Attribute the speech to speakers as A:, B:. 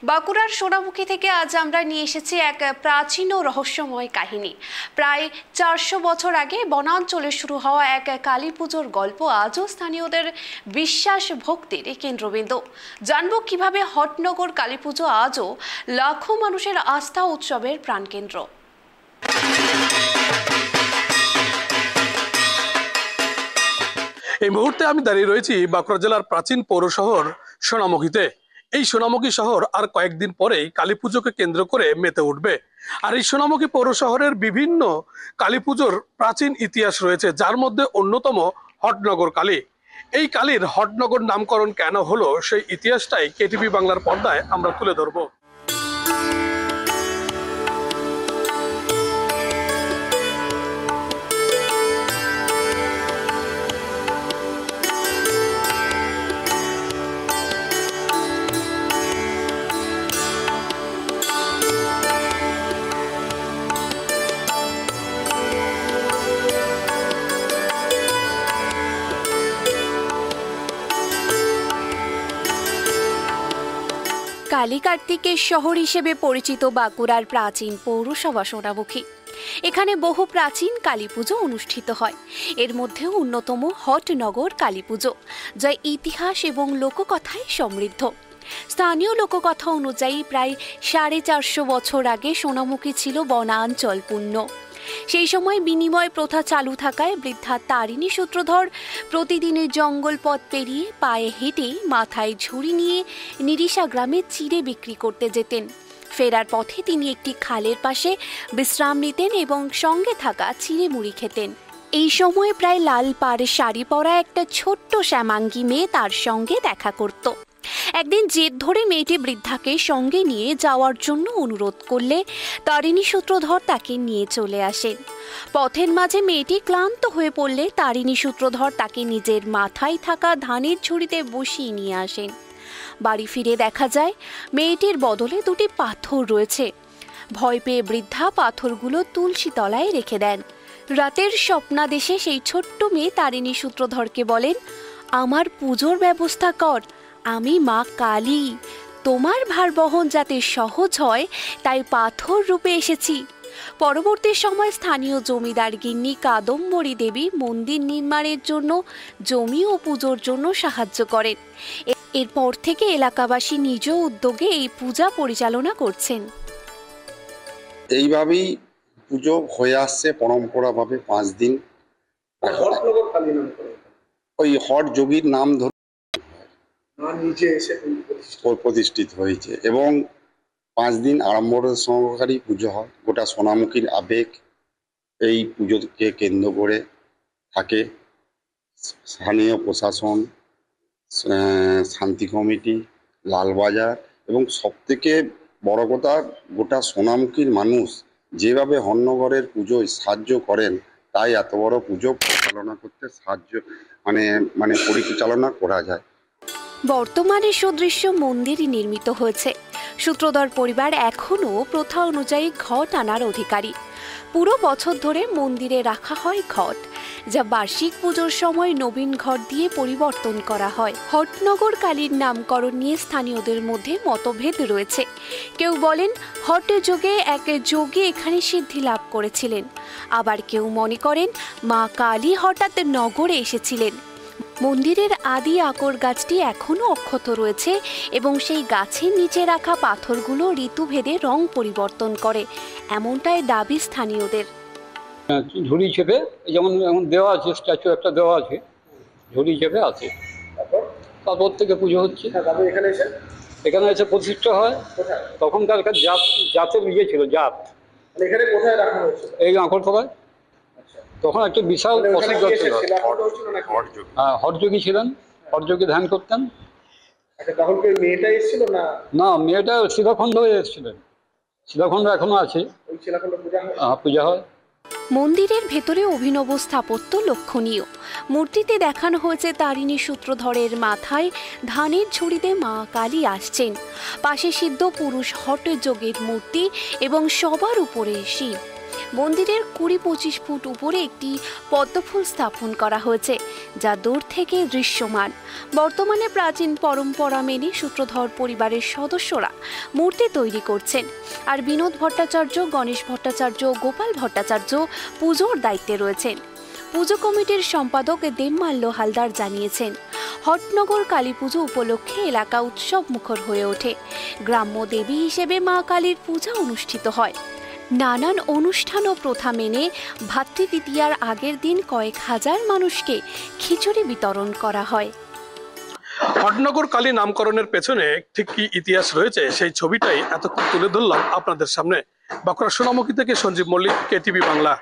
A: বাঁকুড়ার সোনামুখী থেকে আজ আমরা নিয়ে এসেছি এক প্রাচীন ও রহস্যময় কাহিনী। প্রায় 400 বছর আগে বনাঞ্চলে শুরু হওয়া এক কালী পুজোর গল্প আজও স্থানীয়দের বিশ্বাস ভক্তির কেন্দ্রবিন্দু। জানবো কিভাবে হটনগর কালী পুজো আজও লাখো মানুষের আস্থা উৎসবের প্রাণকেন্দ্র।
B: এই মুহূর্তে আমি দাঁড়িয়ে রয়েছি বাঁকুড়া জেলার প্রাচীন পৌর শহর সোনামুখীতে। এই সোনামুখী শহর আর কয়েকদিন পরেই কালী পুজোকে কেন্দ্র করে মেতে উঠবে। আর এই সোনামুখী পৌর শহরের বিভিন্ন কালী পুজোর প্রাচীন ইতিহাস রয়েছে, যার মধ্যে অন্যতম হটনগর কালী। এই কালীর হটনগর নামকরণ কেন হলো, সেই ইতিহাসটাই কেটিভি বাংলার পর্দায় আমরা তুলে ধরবো।
A: কালী কার্তিকের শহর হিসেবে পরিচিত বাঁকুড়ার প্রাচীন পৌরসভা সোনামুখী। এখানে বহু প্রাচীন কালী পুজো অনুষ্ঠিত হয়। এর মধ্যে অন্যতম হটনগর কালী পুজো, যা ইতিহাস এবং লোককথায় সমৃদ্ধ। স্থানীয় লোককথা অনুযায়ী প্রায় 450 বছর আগে সোনামুখী ছিল বনাঞ্চলপূর্ণ। সেই সময় বিনিময় প্রথা চালু থাকায় বৃদ্ধা তারিণী সূত্রধর প্রতিদিনের জঙ্গল পথ পেরিয়ে পায়ে হেঁটে মাথায় ঝুড়ি নিয়ে নিরিশা গ্রামে চিড়ে বিক্রি করতে যেতেন। ফেরার পথে তিনি একটি খালের পাশে বিশ্রাম নিতেন এবং সঙ্গে থাকা চিড়ে মুড়ি খেতেন। এই সময় প্রায় লাল পাড়ে শাড়ি পরা একটা ছোট্ট শ্যামাঙ্গী মেয়ে তার সঙ্গে দেখা করত। একদিন জেদ ধরে মেয়েটি বৃদ্ধাকে সঙ্গে নিয়ে যাওয়ার জন্য অনুরোধ করলে তারিণী সূত্রধর তাকে নিয়ে চলে আসেন। পথের মাঝে মেয়েটি ক্লান্ত হয়ে পড়লে তারিণী সূত্রধর তাকে নিজের মাথায় থাকা ধানের ঝুড়িতে বসিয়ে নিয়ে আসেন। বাড়ি ফিরে দেখা যায় মেয়েটির বদলে দুটি পাথর রয়েছে। ভয় পেয়ে বৃদ্ধা পাথরগুলো তুলসী তলায় রেখে দেন। রাতের স্বপ্নাদেশে সেই ছোট্ট মেয়ে তারিণী সূত্রধরকে বলেন, আমার পুজোর ব্যবস্থা কর, আমি মা কালী, তোমার ভার বহন যাতে সহজ হয় তাই পাথর রূপে এসেছি। পরবর্তী সময় স্থানীয় জমিদার গিন্নি কাদম্বরী দেবী মন্দির নির্মাণের জন্য জমি ও পুজোর জন্য সাহায্য করেন। এরপর থেকে এলাকাবাসী নিজ উদ্যোগে এই পূজা পরিচালনা করছেন।
C: এইভাবেই পুজো হয়ে আসছে পরম্পরাভাবে 5 দিন। ওই হট যোগীর নাম ধরে প্রতিষ্ঠিত হয়েছে এবং 5 দিন আড়ম্বর সহকারী পুজো হয়। গোটা সোনামুখীর আবেগ এই পুজোকে কেন্দ্র করে থাকে। স্থানীয় প্রশাসন, শান্তি কমিটি, লালবাজার এবং সবথেকে বড় কথা গোটা সোনামুখীর মানুষ যেভাবে হটনগরের পুজোয় সাহায্য করেন, তাই এত বড় পুজো পরিচালনা করতে পরিচালনা করা যায়।
A: বর্তমানে সদৃশ্য মন্দির নির্মিত হয়েছে। সূত্রধর পরিবার এখনও প্রথা অনুযায়ী ঘট আনার অধিকারী। পুরো বছর ধরে মন্দিরে রাখা হয় ঘট, যা বার্ষিক পুজোর সময় নবীন ঘট দিয়ে পরিবর্তন করা হয়। হটনগর কালীর নামকরণ নিয়ে স্থানীয়দের মধ্যে মতভেদ রয়েছে। কেউ বলেন হট যোগে এক যোগী এখানে সিদ্ধি লাভ করেছিলেন, আবার কেউ মনে করেন মা কালী হঠাৎ নগরে এসেছিলেন। মন্দিরের আদি আকর গাছটি এখনও অক্ষত রয়েছে এবং সেই গাছের নিচে রাখা পাথরগুলো ঋতুভেদে রং পরিবর্তন করে, এমনটাই দাবি স্থানীয়দের।
D: ঝুড়ি চেপে যেমন দেওয়া আছে, স্ট্যাচু একটা দেওয়া আছে, ঝুড়ি চেপে আছে, তারপর থেকে পুজো হচ্ছে। এখানে এসে প্রতিষ্ঠা হয়। তখনকার জাতের বিজয় ছিল, জাত এই আকরতলায়। তখন একটা বিশাল প্রসিদ্ধ ছিল। হ্যাঁ, হটযোগী ছিলেন, হটযোগী ধ্যান করতেন। না, মেয়েটা শিলাখণ্ড হয়ে এসেছিলেন। শিলাখণ্ড এখনো আছে, পূজা হয়।
A: মন্দিরের ভেতরে অভিনব স্থাপত্য লক্ষণীয়। মূর্তিতে দেখানো হয়েছে তারিণী সূত্রধরের মাথায় ধানের ঝুড়িতে মা কালী আসছেন, পাশে সিদ্ধ পুরুষ হটযোগের মূর্তি এবং সবার উপরে শিব। মন্দিরের 20-25 ফুট উপরে একটি পদ্মফুল স্থাপন করা হয়েছে, যা দূর থেকে দৃশ্যমান। বর্তমানে প্রাচীন পরম্পরা মেনে সূত্রধর পরিবারের সদস্যরা মূর্তি তৈরি করছেন, আর বিনোদ ভট্টাচার্য, গণেশ ভট্টাচার্য ও গোপাল ভট্টাচার্য পুজোর দায়িত্বে রয়েছেন। পুজো কমিটির সম্পাদক দেবমাল্য হালদার জানিয়েছেন, হটনগর কালী পুজো উপলক্ষে এলাকা উৎসব মুখর হয়ে ওঠে। গ্রাম্য দেবী হিসেবে মা কালীর পূজা অনুষ্ঠিত হয়। নানান অনুষ্ঠান ও প্রথা মেনে ভাতৃদ্বিতীয়ার আগের দিন কয়েক হাজার মানুষকে খিচুড়ি বিতরণ করা হয়।
B: হটনগর কালী নামকরণের পেছনে ঠিক কি ইতিহাস রয়েছে, সেই ছবিটাই এতক্ষণ তুলে ধরলাম আপনাদের সামনে। বাঁকুড়া সোনামুখী থেকে সঞ্জীব মল্লিক, KTV বাংলা।